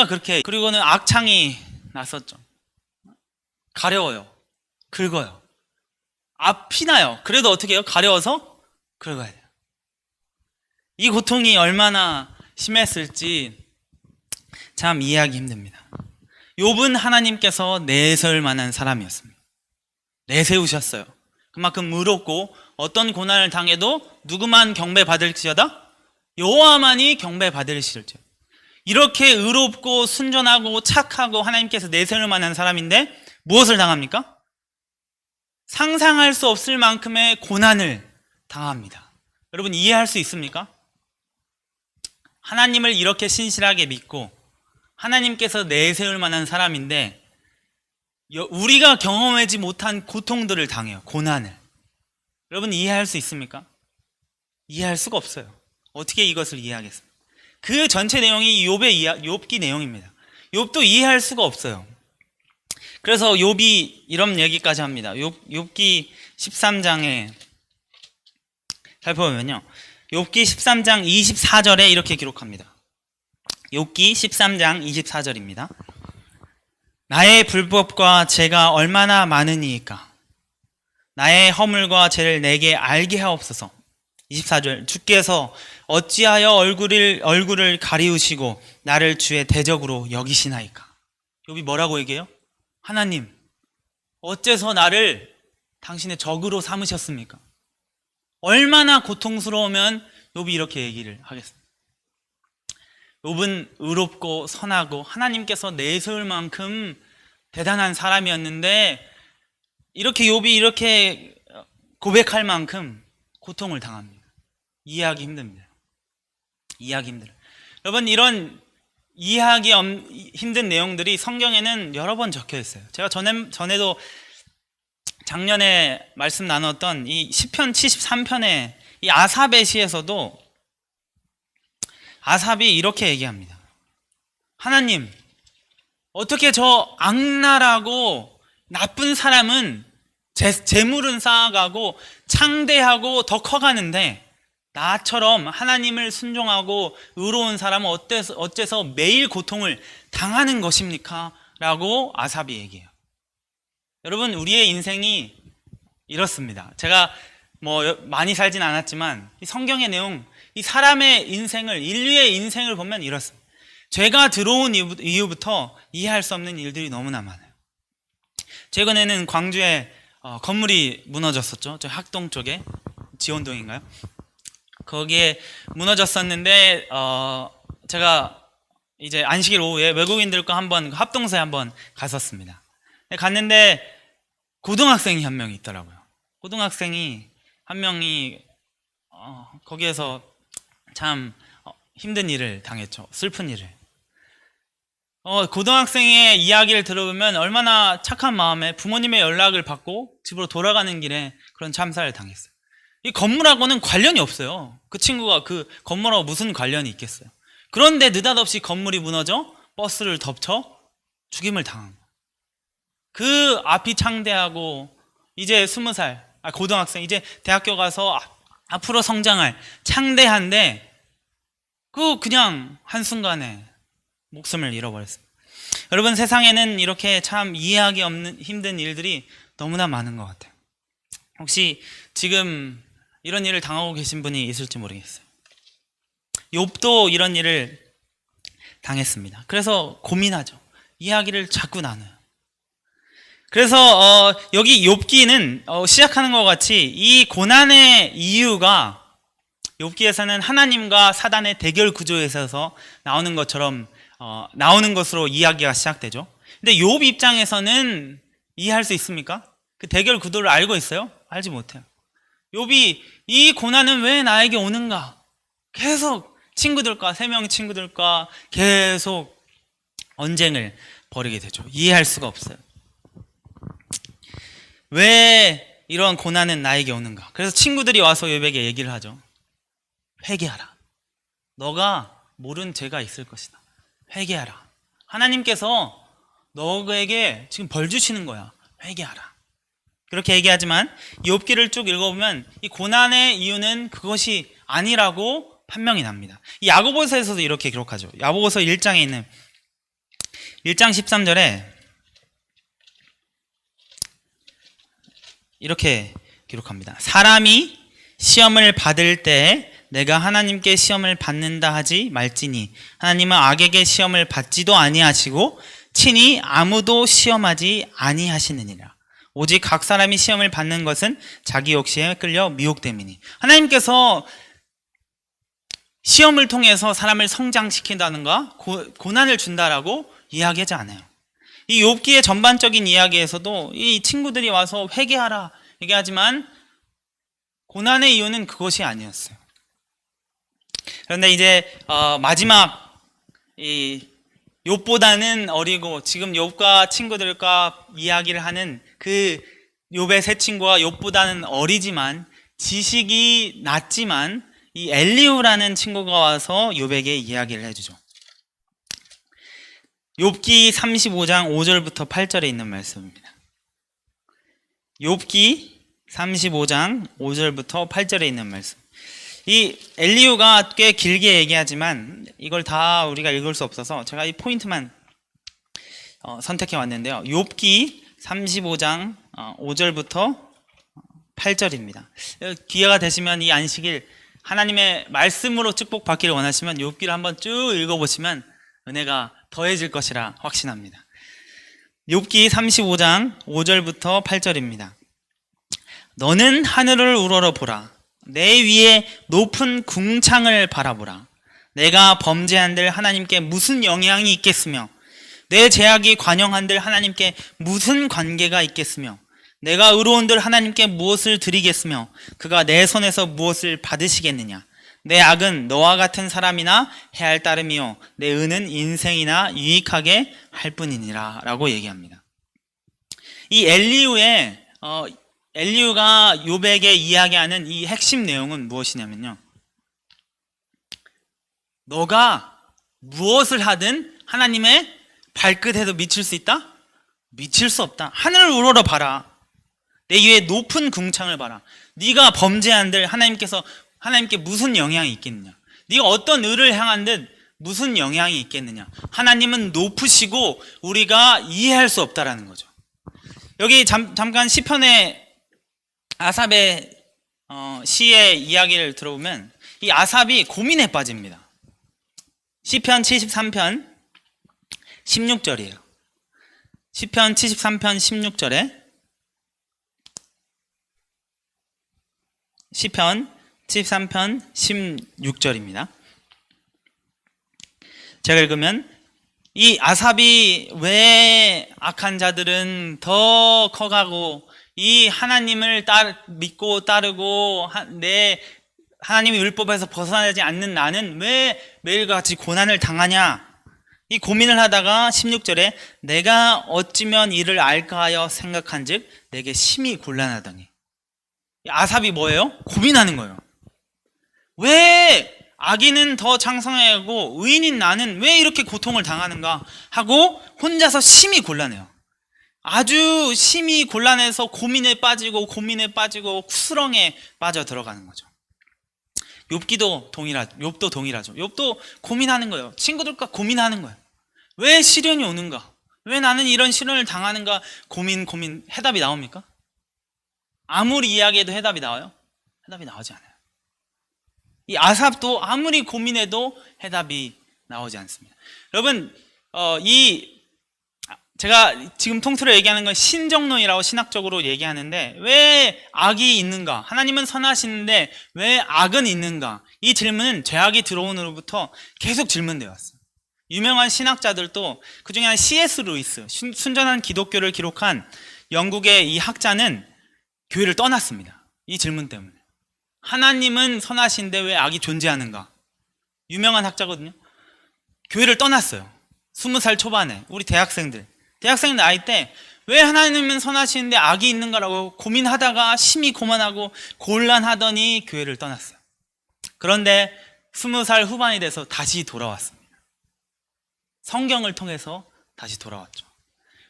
그렇게, 그리고는 악창이 났었죠. 가려워요. 긁어요. 앞이 나요. 그래도 어떻게 해요? 가려워서 긁어야 돼요. 이 고통이 얼마나 심했을지 참 이해하기 힘듭니다. 욥은 하나님께서 내세울 만한 사람이었습니다. 내세우셨어요. 그만큼 의롭고 어떤 고난을 당해도 누구만 경배받을지어다? 여호와만이 경배받으실지어다. 이렇게 의롭고 순전하고 착하고 하나님께서 내세울 만한 사람인데 무엇을 당합니까? 상상할 수 없을 만큼의 고난을 당합니다. 여러분 이해할 수 있습니까? 하나님을 이렇게 신실하게 믿고 하나님께서 내세울 만한 사람인데 우리가 경험하지 못한 고통들을 당해요. 고난을. 여러분 이해할 수 있습니까? 이해할 수가 없어요. 어떻게 이것을 이해하겠습니까? 그 전체 내용이 욥기 내용입니다. 욥도 이해할 수가 없어요. 그래서 욥이 이런 얘기까지 합니다. 욥기 13장에 살펴보면요. 욥기 13장 24절에 이렇게 기록합니다. 욥기 13장 24절입니다. 나의 불법과 죄가 얼마나 많으니이까 나의 허물과 죄를 내게 알게 하옵소서. 24절 주께서 어찌하여 얼굴을 가리우시고 나를 주의 대적으로 여기시나이까. 욥이 뭐라고 얘기해요? 하나님 어째서 나를 당신의 적으로 삼으셨습니까? 얼마나 고통스러우면 욥이 이렇게 얘기를 하겠습니까? 욥은 의롭고 선하고 하나님께서 내세울 만큼 대단한 사람이었는데 이렇게 욥이 이렇게 고백할 만큼 고통을 당합니다. 이해하기 힘듭니다. 이해하기 힘들어요. 여러분 이런 이해하기 힘든 내용들이 성경에는 여러 번 적혀 있어요. 제가 전에도 작년에 말씀 나눴던 이 시편 73편의 이 아삽의 시에서도 아삽이 이렇게 얘기합니다. 하나님 어떻게 저 악랄하고 나쁜 사람은 재물은 쌓아가고 창대하고 더 커가는데 나처럼 하나님을 순종하고 의로운 사람은 어째서 매일 고통을 당하는 것입니까? 라고 아삽이 얘기해요. 여러분 우리의 인생이 이렇습니다. 제가 많이 살진 않았지만 이 성경의 내용, 이 사람의 인생을, 인류의 인생을 보면 이렇습니다. 죄가 들어온 이후부터 이해할 수 없는 일들이 너무나 많아요. 최근에는 광주에 건물이 무너졌었죠. 저 학동 쪽에, 지원동인가요? 거기에 무너졌었는데 제가 이제 안식일 오후에 외국인들과 한번 합동서에 한번 갔었습니다. 갔는데 고등학생이 한 명이 있더라고요. 고등학생이 한 명이 거기에서 참 힘든 일을 당했죠. 슬픈 일을. 고등학생의 이야기를 들어보면 얼마나 착한 마음에 부모님의 연락을 받고 집으로 돌아가는 길에 그런 참사를 당했어요. 이 건물하고는 관련이 없어요. 그 친구가 그 건물하고 무슨 관련이 있겠어요. 그런데 느닷없이 건물이 무너져 버스를 덮쳐 죽임을 당한 거예요. 그 앞이 창대하고 이제 20살 고등학생 이제 대학교 가서 앞으로 성장할 창대한데 그냥 한순간에 목숨을 잃어버렸습니다. 여러분 세상에는 이렇게 참 이해하기 힘든 일들이 너무나 많은 것 같아요. 혹시 지금 이런 일을 당하고 계신 분이 있을지 모르겠어요. 욥도 이런 일을 당했습니다. 그래서 고민하죠. 이야기를 자꾸 나눠요. 그래서 여기 욥기는 시작하는 것 같이 이 고난의 이유가 욥기에서는 하나님과 사단의 대결 구조에서 나오는 것처럼 나오는 것으로 이야기가 시작되죠. 근데 욥 입장에서는 이해할 수 있습니까? 그 대결 구도를 알고 있어요? 알지 못해요. 욥이 이 고난은 왜 나에게 오는가? 계속 친구들과, 3명의 친구들과 계속 언쟁을 벌이게 되죠. 이해할 수가 없어요. 왜 이런 고난은 나에게 오는가? 그래서 친구들이 와서 욥에게 얘기를 하죠. 회개하라. 너가 모른 죄가 있을 것이다. 회개하라. 하나님께서 너에게 지금 벌 주시는 거야. 회개하라. 그렇게 얘기하지만 욥기를 쭉 읽어보면 이 고난의 이유는 그것이 아니라고 판명이 납니다. 이 야고보서에서도 이렇게 기록하죠. 야고보서 1장에 있는 1장 13절에 이렇게 기록합니다. 사람이 시험을 받을 때 내가 하나님께 시험을 받는다 하지 말지니 하나님은 악에게 시험을 받지도 아니하시고 친히 아무도 시험하지 아니하시느니라. 오직 각 사람이 시험을 받는 것은 자기 욕심에 끌려 미혹됨이니. 하나님께서 시험을 통해서 사람을 성장시킨다는가 고난을 준다라고 이야기하지 않아요. 이 욥기의 전반적인 이야기에서도 이 친구들이 와서 회개하라 얘기하지만 고난의 이유는 그것이 아니었어요. 그런데 이제 마지막 이 욥보다는 어리고 지금 욥과 친구들과 이야기를 하는 그 욥의 세 친구와 욥보다는 어리지만 지식이 낮지만 이 엘리후라는 친구가 와서 욥에게 이야기를 해주죠. 욥기 35장 5절부터 8절에 있는 말씀입니다. 욥기 35장 5절부터 8절에 있는 말씀. 이 엘리후가 꽤 길게 얘기하지만 이걸 다 우리가 읽을 수 없어서 제가 이 포인트만 선택해 왔는데요. 욥기 35장 5절부터 8절입니다. 기회가 되시면 이 안식일 하나님의 말씀으로 축복받기를 원하시면 욥기를 한번 쭉 읽어보시면 은혜가 더해질 것이라 확신합니다. 욥기 35장 5절부터 8절입니다. 너는 하늘을 우러러보라. 내 위에 높은 궁창을 바라보라. 내가 범죄한들 하나님께 무슨 영향이 있겠으며 내 죄악이 관영한들 하나님께 무슨 관계가 있겠으며 내가 의로운들 하나님께 무엇을 드리겠으며 그가 내 손에서 무엇을 받으시겠느냐. 내 악은 너와 같은 사람이나 해할 따름이요 내 의는 인생이나 유익하게 할 뿐이니라 라고 얘기합니다. 이 엘리후가 욥에게 이야기하는 이 핵심 내용은 무엇이냐면요, 너가 무엇을 하든 하나님의 발끝에도 미칠 수 있다? 미칠 수 없다. 하늘을 우러러 봐라. 내 위에 높은 궁창을 봐라. 네가 범죄한들 하나님께 무슨 영향이 있겠느냐. 네가 어떤 의를 향한 듯 무슨 영향이 있겠느냐. 하나님은 높으시고 우리가 이해할 수 없다라는 거죠. 여기 잠깐 시편의 아삽의 시의 이야기를 들어보면 이 아삽이 고민에 빠집니다. 시편 73편 16절이에요. 시편 73편 16절에 시편 73편 16절입니다. 제가 읽으면 이 아삽이 왜 악한 자들은 더 커가고 이 하나님을 믿고 따르고 내 하나님의 율법에서 벗어나지 않는 나는 왜 매일같이 고난을 당하냐, 이 고민을 하다가 16절에 내가 어찌면 이를 알까 하여 생각한즉 내게 심히 곤란하더니. 아삽이 뭐예요? 고민하는 거예요. 왜 악인은 더 창성하고 의인인 나는 왜 이렇게 고통을 당하는가 하고 혼자서 심히 곤란해요. 아주 심히 곤란해서 고민에 빠지고 쿠스렁에 빠져 들어가는 거죠. 욥도 동일하죠. 욥도 고민하는 거예요. 친구들과 고민하는 거예요. 왜 시련이 오는가? 왜 나는 이런 시련을 당하는가? 고민. 해답이 나옵니까? 아무리 이야기해도 해답이 나와요? 해답이 나오지 않아요. 이 아삽도 아무리 고민해도 해답이 나오지 않습니다. 여러분, 제가 지금 통틀어 얘기하는 건 신정론이라고 신학적으로 얘기하는데 왜 악이 있는가? 하나님은 선하시는데 왜 악은 있는가? 이 질문은 죄악이 들어온 후로부터 계속 질문되어 왔어요. 유명한 신학자들도 그중에 한 C.S. 루이스, 순전한 기독교를 기록한 영국의 이 학자는 교회를 떠났습니다. 이 질문 때문에. 하나님은 선하신데 왜 악이 존재하는가? 유명한 학자거든요. 교회를 떠났어요. 20살 초반에 우리 대학생 나이 때 왜 하나님은 선하시는데 악이 있는가라고 고민하다가 심히 고만하고 곤란하더니 교회를 떠났어요. 그런데 20살 후반이 돼서 다시 돌아왔습니다. 성경을 통해서 다시 돌아왔죠.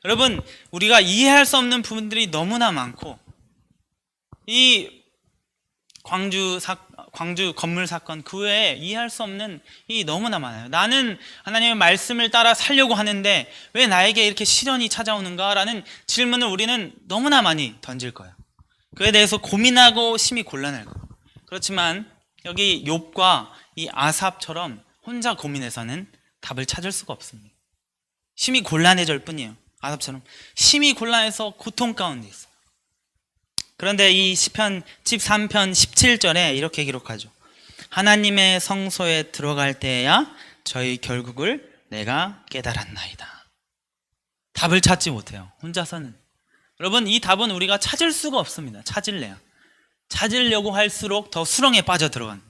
여러분, 우리가 이해할 수 없는 부분들이 너무나 많고 이 광주 건물 사건 그 외에 이해할 수 없는 일이 너무나 많아요. 나는 하나님의 말씀을 따라 살려고 하는데 왜 나에게 이렇게 시련이 찾아오는가라는 질문을 우리는 너무나 많이 던질 거예요. 그에 대해서 고민하고 심히 곤란할 거예요. 그렇지만 여기 욥과 이 아삽처럼 혼자 고민해서는 답을 찾을 수가 없습니다. 심히 곤란해질 뿐이에요. 아삽처럼 심히 곤란해서 고통 가운데 있어요. 그런데 이 시편 13편 17절에 이렇게 기록하죠. 하나님의 성소에 들어갈 때야 저희 결국을 내가 깨달았나이다. 답을 찾지 못해요. 혼자서는. 여러분, 이 답은 우리가 찾을 수가 없습니다. 찾으려고 할수록 더 수렁에 빠져 들어간.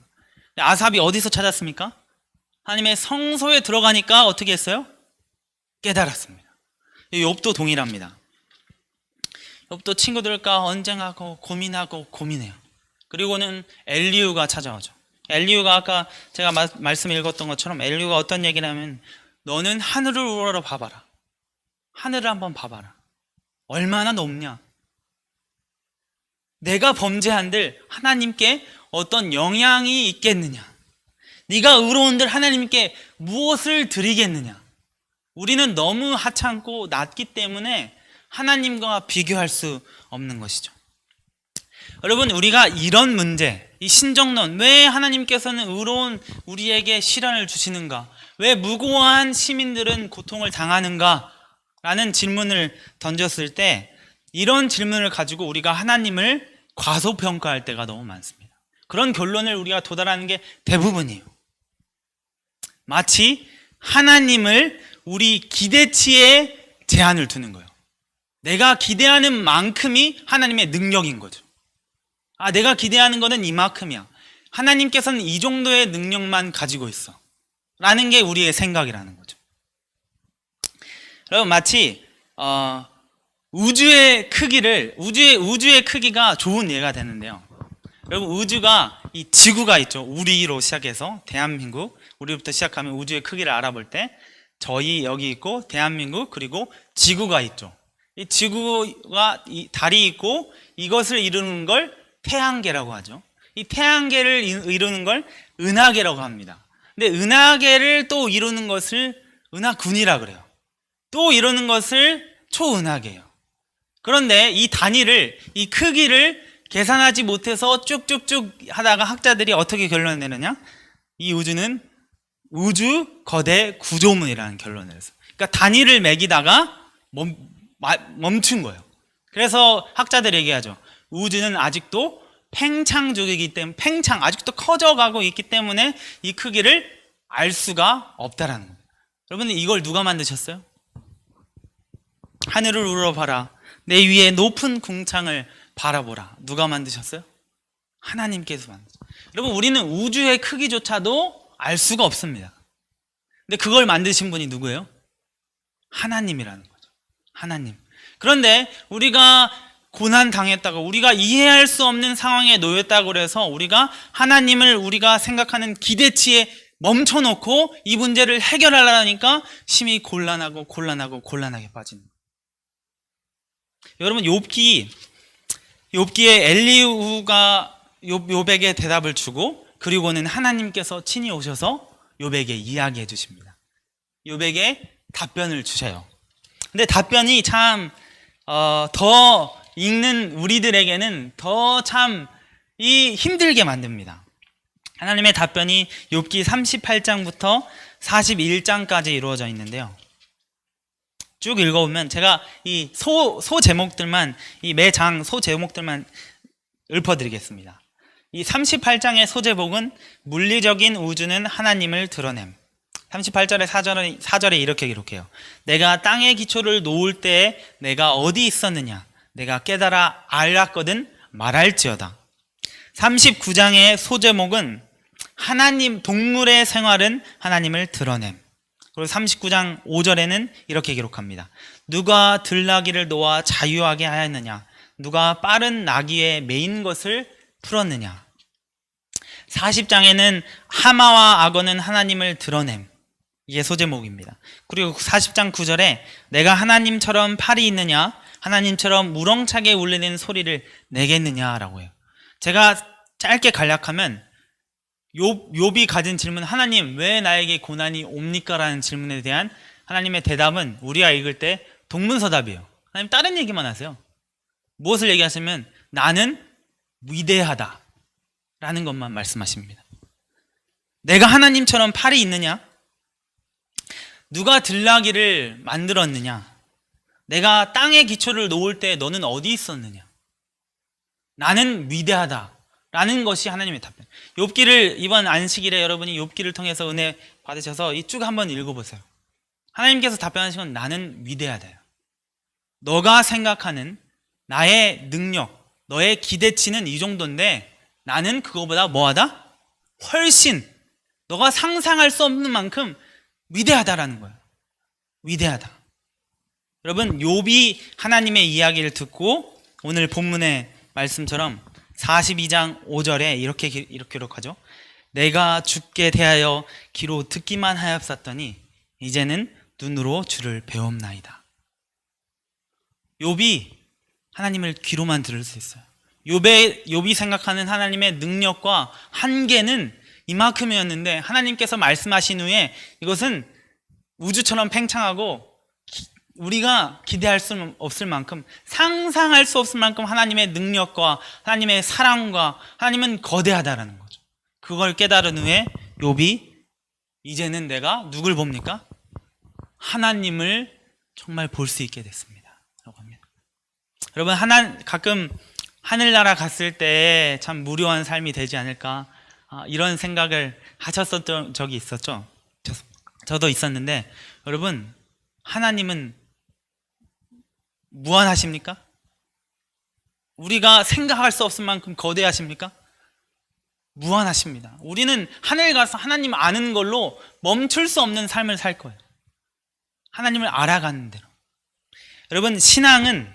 아삽이 어디서 찾았습니까? 하나님의 성소에 들어가니까 어떻게 했어요? 깨달았습니다. 욥도 동일합니다. 욥도 친구들과 언쟁하고 고민해요. 그리고는 엘리후가 찾아오죠. 엘리후가 아까 제가 말씀 읽었던 것처럼 엘리후가 어떤 얘기를 하면 너는 하늘을 우러러 봐봐라. 하늘을 한번 봐봐라. 얼마나 높냐. 내가 범죄한들 하나님께 어떤 영향이 있겠느냐. 네가 의로운들 하나님께 무엇을 드리겠느냐. 우리는 너무 하찮고 낮기 때문에 하나님과 비교할 수 없는 것이죠. 여러분, 우리가 이런 문제, 이 신정론, 왜 하나님께서는 의로운 우리에게 시련을 주시는가? 왜 무고한 시민들은 고통을 당하는가? 라는 질문을 던졌을 때 이런 질문을 가지고 우리가 하나님을 과소평가할 때가 너무 많습니다. 그런 결론을 우리가 도달하는 게 대부분이에요. 마치 하나님을 우리 기대치에 제한을 두는 거예요. 내가 기대하는 만큼이 하나님의 능력인 거죠. 내가 기대하는 거는 이만큼이야. 하나님께서는 이 정도의 능력만 가지고 있어. 라는 게 우리의 생각이라는 거죠. 여러분, 마치 우주의 크기가 좋은 예가 되는데요. 여러분, 우주가 이 지구가 있죠. 우리로 시작해서 대한민국, 우리부터 시작하면 우주의 크기를 알아볼 때 저희 여기 있고 대한민국 그리고 지구가 있죠. 이 지구가 이 달이 있고 이것을 이루는 걸 태양계라고 하죠. 이 태양계를 이루는 걸 은하계라고 합니다. 근데 은하계를 또 이루는 것을 은하군이라 그래요. 또 이루는 것을 초은하계예요. 그런데 이 단위를, 이 크기를 계산하지 못해서 쭉쭉쭉 하다가 학자들이 어떻게 결론을 내느냐? 이 우주는 우주 거대 구조물이라는 결론을 내렸어요. 그러니까 단위를 매기다가 멈춘 거예요. 그래서 학자들이 얘기하죠. 우주는 아직도 팽창 중이기 때문에 아직도 커져가고 있기 때문에 이 크기를 알 수가 없다라는 거예요. 여러분, 이걸 누가 만드셨어요? 하늘을 우러봐라. 내 위에 높은 궁창을 바라보라. 누가 만드셨어요? 하나님께서 만드셨어요. 여러분, 우리는 우주의 크기조차도 알 수가 없습니다. 근데 그걸 만드신 분이 누구예요? 하나님이라는 거죠. 하나님. 그런데 우리가 고난 당했다고, 우리가 이해할 수 없는 상황에 놓였다고 해서 우리가 하나님을 우리가 생각하는 기대치에 멈춰놓고 이 문제를 해결하려니까 심히 곤란하게 빠지는 거예요. 여러분, 욥기에 엘리후가 욥에게 대답을 주고 그리고는 하나님께서 친히 오셔서 욥에게 이야기해 주십니다. 욥에게 답변을 주셔요. 근데 답변이 참 더 읽는 우리들에게는 더 참 힘들게 만듭니다. 하나님의 답변이 욥기 38장부터 41장까지 이루어져 있는데요. 쭉 읽어보면 제가 이 소 제목들만, 이 매장 소 제목들만 읊어드리겠습니다. 이 38장의 소제목은 물리적인 우주는 하나님을 드러냄. 38절의 4절에 이렇게 기록해요. 내가 땅의 기초를 놓을 때에 내가 어디 있었느냐? 내가 깨달아 알았거든 말할지어다. 39장의 소제목은 하나님, 동물의 생활은 하나님을 드러냄. 그리고 39장 5절에는 이렇게 기록합니다. 누가 들나귀를 놓아 자유하게 하였느냐? 누가 빠른 나귀에 매인 것을 풀었느냐? 40장에는 하마와 악어는 하나님을 드러냄. 이게 소제목입니다. 그리고 40장 9절에 내가 하나님처럼 팔이 있느냐? 하나님처럼 우렁차게 울리는 소리를 내겠느냐라고 해요. 제가 짧게 간략하면 욥이 가진 질문, 하나님 왜 나에게 고난이 옵니까? 라는 질문에 대한 하나님의 대답은 우리가 읽을 때 동문서답이에요. 하나님 다른 얘기만 하세요. 무엇을 얘기하시면 나는 위대하다 라는 것만 말씀하십니다. 내가 하나님처럼 팔이 있느냐? 누가 들나귀를 만들었느냐? 내가 땅에 기초를 놓을 때 너는 어디 있었느냐? 나는 위대하다 라는 것이 하나님의 답변. 욥기를 이번 안식일에 여러분이 욥기를 통해서 은혜 받으셔서 이 쭉 한번 읽어보세요. 하나님께서 답변하신 건 나는 위대하다요. 너가 생각하는 나의 능력, 너의 기대치는 이 정도인데 나는 그거보다 뭐하다? 훨씬 너가 상상할 수 없는 만큼 위대하다라는 거예요. 위대하다. 여러분, 욥이 하나님의 이야기를 듣고 오늘 본문의 말씀처럼 42장 5절에 이렇게 기록하죠. 내가 주께 대하여 귀로 듣기만 하였었더니 이제는 눈으로 주를 배움나이다. 욥이 하나님을 귀로만 들을 수 있어요. 욥이 생각하는 하나님의 능력과 한계는 이만큼이었는데 하나님께서 말씀하신 후에 이것은 우주처럼 팽창하고 우리가 기대할 수 없을 만큼, 상상할 수 없을 만큼 하나님의 능력과 하나님의 사랑과 하나님은 거대하다라는 거죠. 그걸 깨달은 후에 욥이 이제는 내가 누굴 봅니까? 하나님을 정말 볼 수 있게 됐습니다 라고 합니다. 여러분, 가끔 하늘나라 갔을 때 참 무료한 삶이 되지 않을까 이런 생각을 하셨었던 적이 있었죠. 저도 있었는데, 여러분, 하나님은 무한하십니까? 우리가 생각할 수 없을 만큼 거대하십니까? 무한하십니다. 우리는 하늘 가서 하나님 아는 걸로 멈출 수 없는 삶을 살 거예요. 하나님을 알아가는 대로. 여러분, 신앙은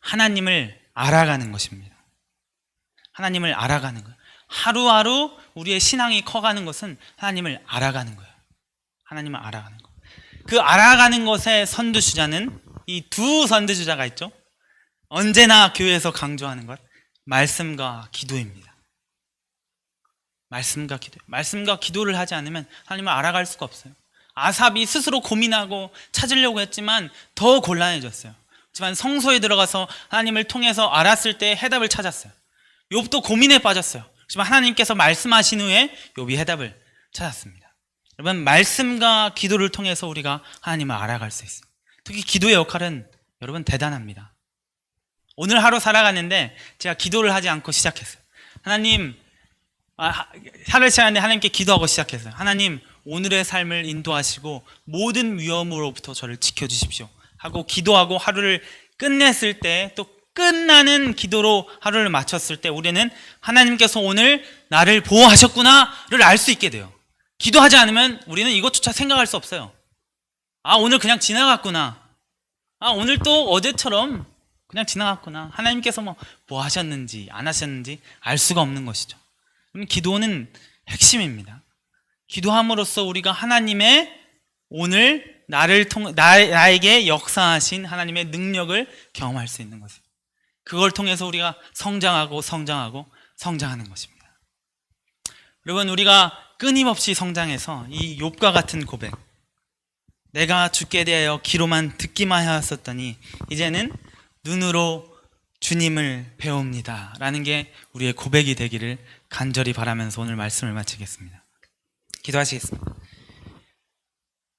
하나님을 알아가는 것입니다. 하나님을 알아가는 거예요. 하루하루 우리의 신앙이 커가는 것은 하나님을 알아가는 거예요. 하나님을 알아가는 거. 그 알아가는 것의 선두주자는 이 두 선두주자가 있죠. 언제나 교회에서 강조하는 것, 말씀과 기도입니다. 말씀과 기도를 하지 않으면 하나님을 알아갈 수가 없어요. 아삽이 스스로 고민하고 찾으려고 했지만 더 곤란해졌어요. 하지만 성소에 들어가서 하나님을 통해서 알았을 때 해답을 찾았어요. 욥도 고민에 빠졌어요. 하지만 하나님께서 말씀하신 후에 욥이 해답을 찾았습니다. 여러분, 말씀과 기도를 통해서 우리가 하나님을 알아갈 수 있어요. 특히 기도의 역할은 여러분 대단합니다. 오늘 하루 살아가는데 제가 기도를 하지 않고 시작했어요. 하나님, 하루 시작하는데 하나님께 기도하고 시작했어요. 하나님, 오늘의 삶을 인도하시고 모든 위험으로부터 저를 지켜주십시오 하고 기도하고 하루를 끝냈을 때, 또 끝나는 기도로 하루를 마쳤을 때 우리는 하나님께서 오늘 나를 보호하셨구나를 알 수 있게 돼요. 기도하지 않으면 우리는 이것조차 생각할 수 없어요. 오늘 그냥 지나갔구나. 오늘 또 어제처럼 그냥 지나갔구나. 하나님께서 뭐 하셨는지 안 하셨는지 알 수가 없는 것이죠. 그럼 기도는 핵심입니다. 기도함으로써 우리가 하나님의 오늘 나에게 역사하신 하나님의 능력을 경험할 수 있는 것이에요. 그걸 통해서 우리가 성장하고 성장하는 것입니다. 여러분, 우리가 끊임없이 성장해서 이 욥과 같은 고백, 내가 주께 대하여 귀로만 듣기만 해왔었더니 이제는 눈으로 주님을 배웁니다 라는 게 우리의 고백이 되기를 간절히 바라면서 오늘 말씀을 마치겠습니다. 기도하시겠습니다.